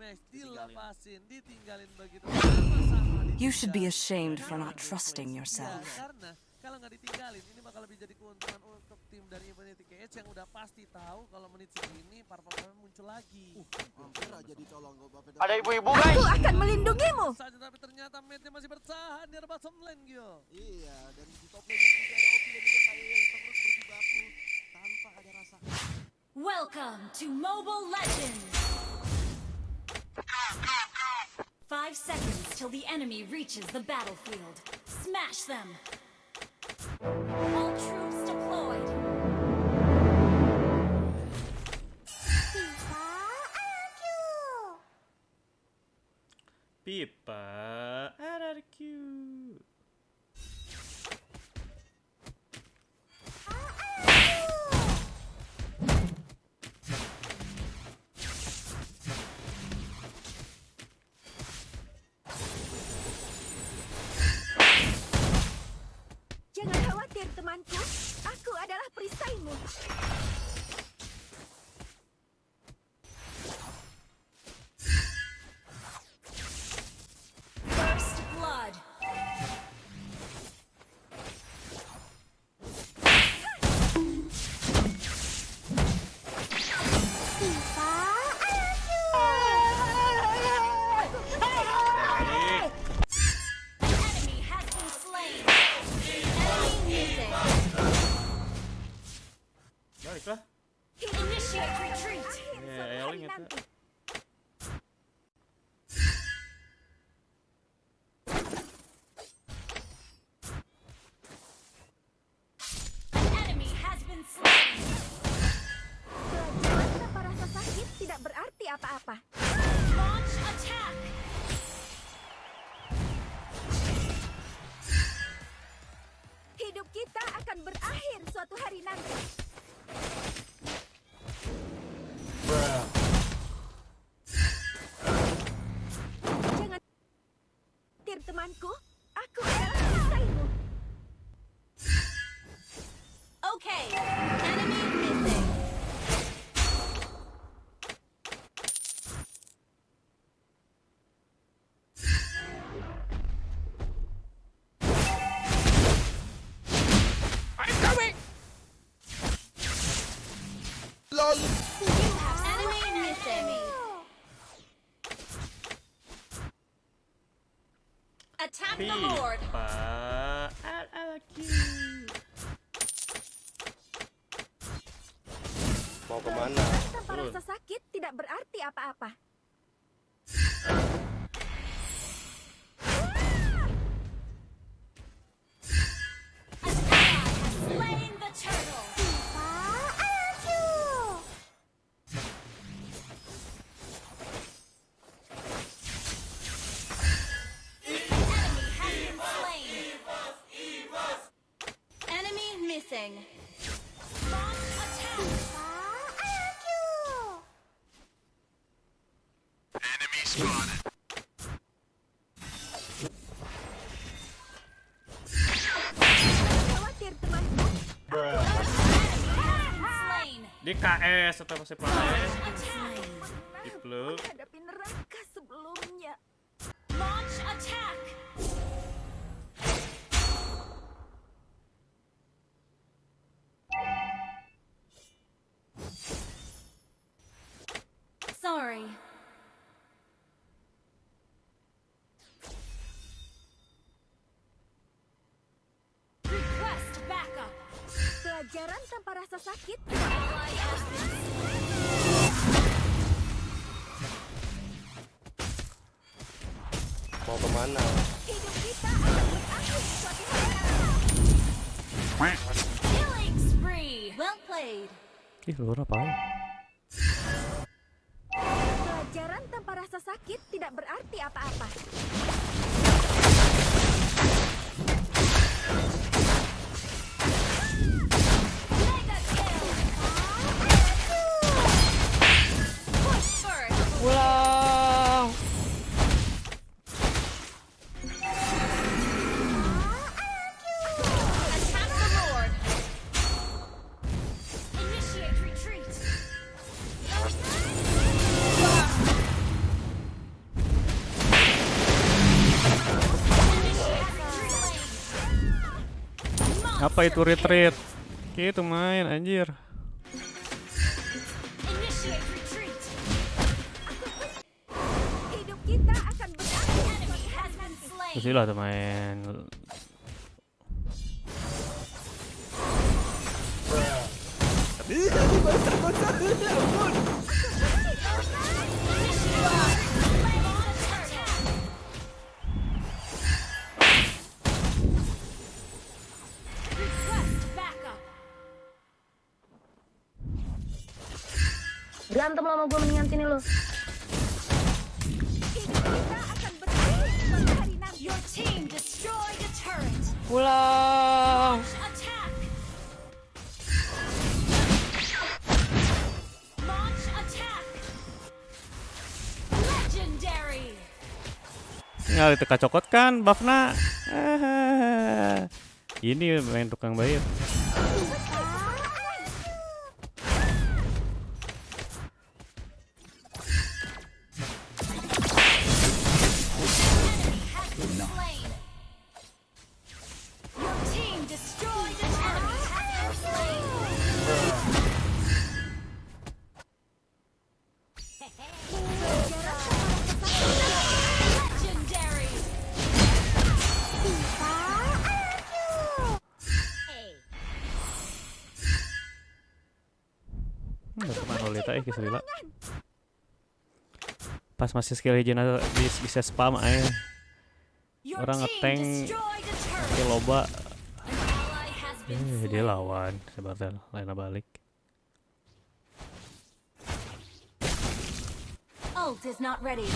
Max dilepasin, ditinggalin begitu. You should be ashamed for not trusting yourself. Karena kalau nggak ditinggalin, ini bakal lebih jadi keuntungan untuk tim dari Infinity KH yang udah pasti tahu kalau menit segini Purple muncul lagi. Hampir aja dicolong kok Bapak. Ada ibu-ibu guys. Aku akan melindungimu. Saja tapi ternyata Mate masih bertahan di bottom lane Gio. Iya, dan di top lane juga ada Opi dan juga Kayu yang terus berjibaku tanpa ada rasa. Welcome to Mobile Legends! 5 seconds till the enemy reaches the battlefield. Smash them! All troops deployed! Pipa RRQ. Jangan khawatir temanku, aku adalah perisaimu. First blood! Enemy has been slain! Enemy missing! Balik lah. Initiate retreat! Ya, Eling itu. Enemy has been slain! Pelajaran tanpa rasa sakit tidak berarti apa-apa. Launch attack! Hidup kita akan berakhir suatu hari nanti. Jangan khawatir temanku, aku adalah perisaimu. Okay, enemy missing. LOL. Enemy missing. Attack the Lord. Pipa RRQ. Mau kemana? Tanpa rasa sakit tidak berarti apa-apa. An ally has slain the turtle. Enemy has been slain. Enemy missing. Launch attack. Khawatir temanku, Enemy has been slain. Di KS atau masih PAS? Attack. Dipluk. menghadapi neraka sebelumnya. Launch attack. Sorry. Request backup. Pelajaran tanpa rasa sakit. Ally has been Mau kemana? Hidup kita akan berakhir suatu hari nanti. killing spree. Well played. Ih, lu ngapain? Pelajaran tanpa rasa sakit tidak berarti apa-apa. Mega kill. Push first. Pulang. Attack the Lord. Initiate retreat. Apa itu retreat? Gitu main anjir. Initiate retreat. Hidup kita akan berakhir. Enemy has been slain. Terus lah tuh main. Ampun. Request backup. Berantem lama gue mendingan sini lu. Hidup kita akan berakhir suatu hari nanti. Your team destroyed a turret. Pulang. Attack. Launch attack. Legendary. Tinggal itu kacokot kan buffna. Ini main tukang bayar. Slain. Your team destroyed an enemy. Has been slain. Legendary. Teman Lolita Kislila. Pas masih skill hijau bisa spam aja. Your Orang team ngeteng destroyed a turret. skill loba. An ally has been Dia slain. lawan sebentar lain balik. Ult is not ready.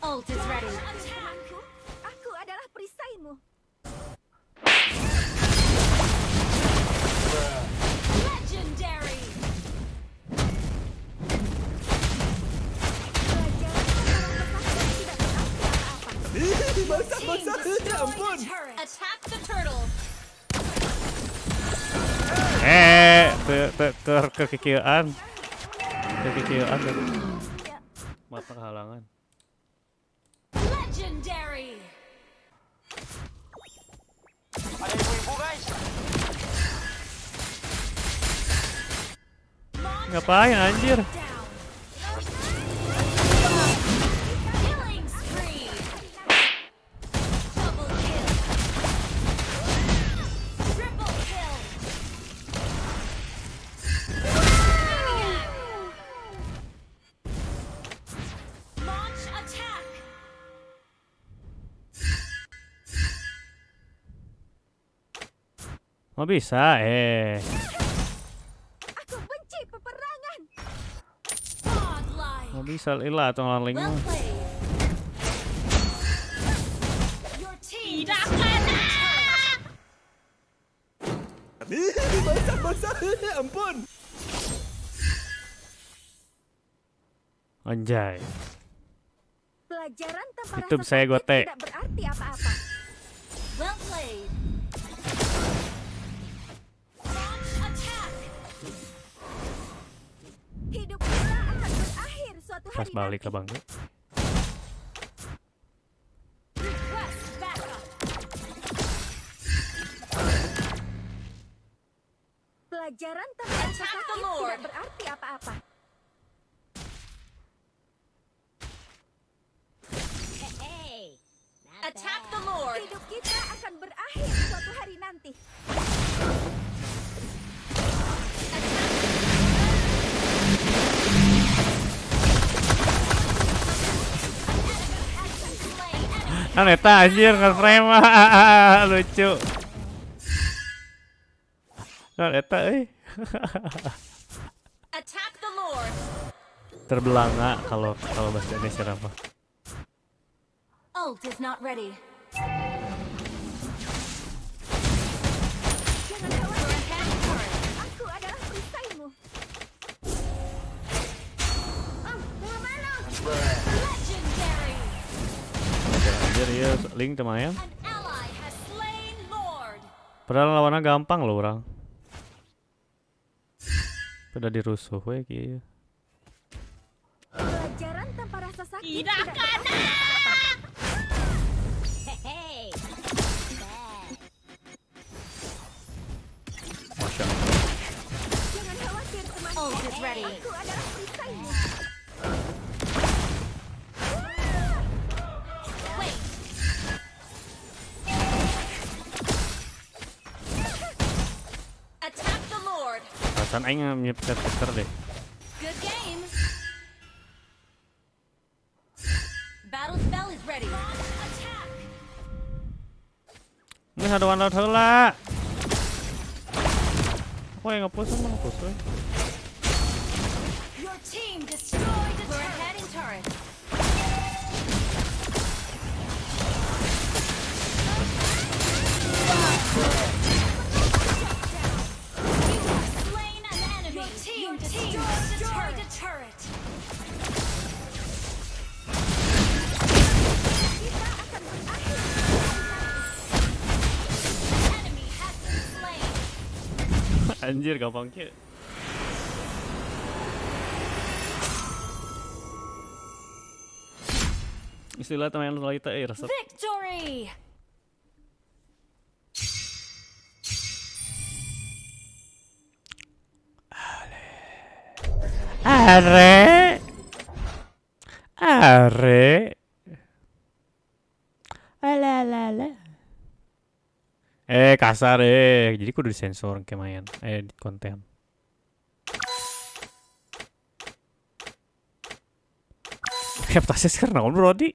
Ult is ready. Attack. Aku adalah perisaimu. Legendary. Pelajaran tentang kesaktian tidak berarti apa-apa. Team destroyed a Ampun. turret. Attack the turtle. Kekikian. Kekikian mata halangan. Legendary. Ngapain anjir? Down. Killing spree. Double kill. Triple kill. Maniac. Launch attack. Mau bisa Aku benci peperangan. Godlike. mau bisa ilah atau laling Well mah. played. Your team destroyed a turret. Basah. Ampun. Anjay. Pelajaran tanpa Itu rasa saya sakit gote. tidak berarti apa-apa. Well played. Launch attack. Hidup kita akan berakhir suatu hari Pas balik nanti. ke bangku. Request backup. Pelajaran tanpa rasa Attack the sakit Lord. tidak berarti apa-apa. Attack the Lord. Hidup kita akan berakhir suatu hari nanti. Kan eta anjir nge-frame lucu. Kan eta Attack the Lord. terbelanga kalau bahasa Indonesia apa? Ult is not ready. Jangan khawatir. Aku adalah perisaimu. Legendary. Anjir ya link teman. An ally has slain Lord. Padahal lawannya gampang loh orang. Pada dirusuh we kieu. Pelajaran tanpa rasa sakit tidak berarti apa-apa. Ult is ready. Aku adalah perisaimu. Wait. Attack the Lord. Perasaan aing nyepet-nyepet deh. Good game. Battle spell is ready. Attack. Ini ada one out heula. Aku yang nge-push emang push we. Your team destroyed a turret. We're heading turret. You have slain an enemy. Your team destroyed a turret. Kita akan berakhir. Enemy has been slain. Anjir gampang ki. Istilah teman kita resep. Victory. Are. Are. Ala. Kasar jadi kudu disensor kemayan di konten. Heptasis karena naon bro di?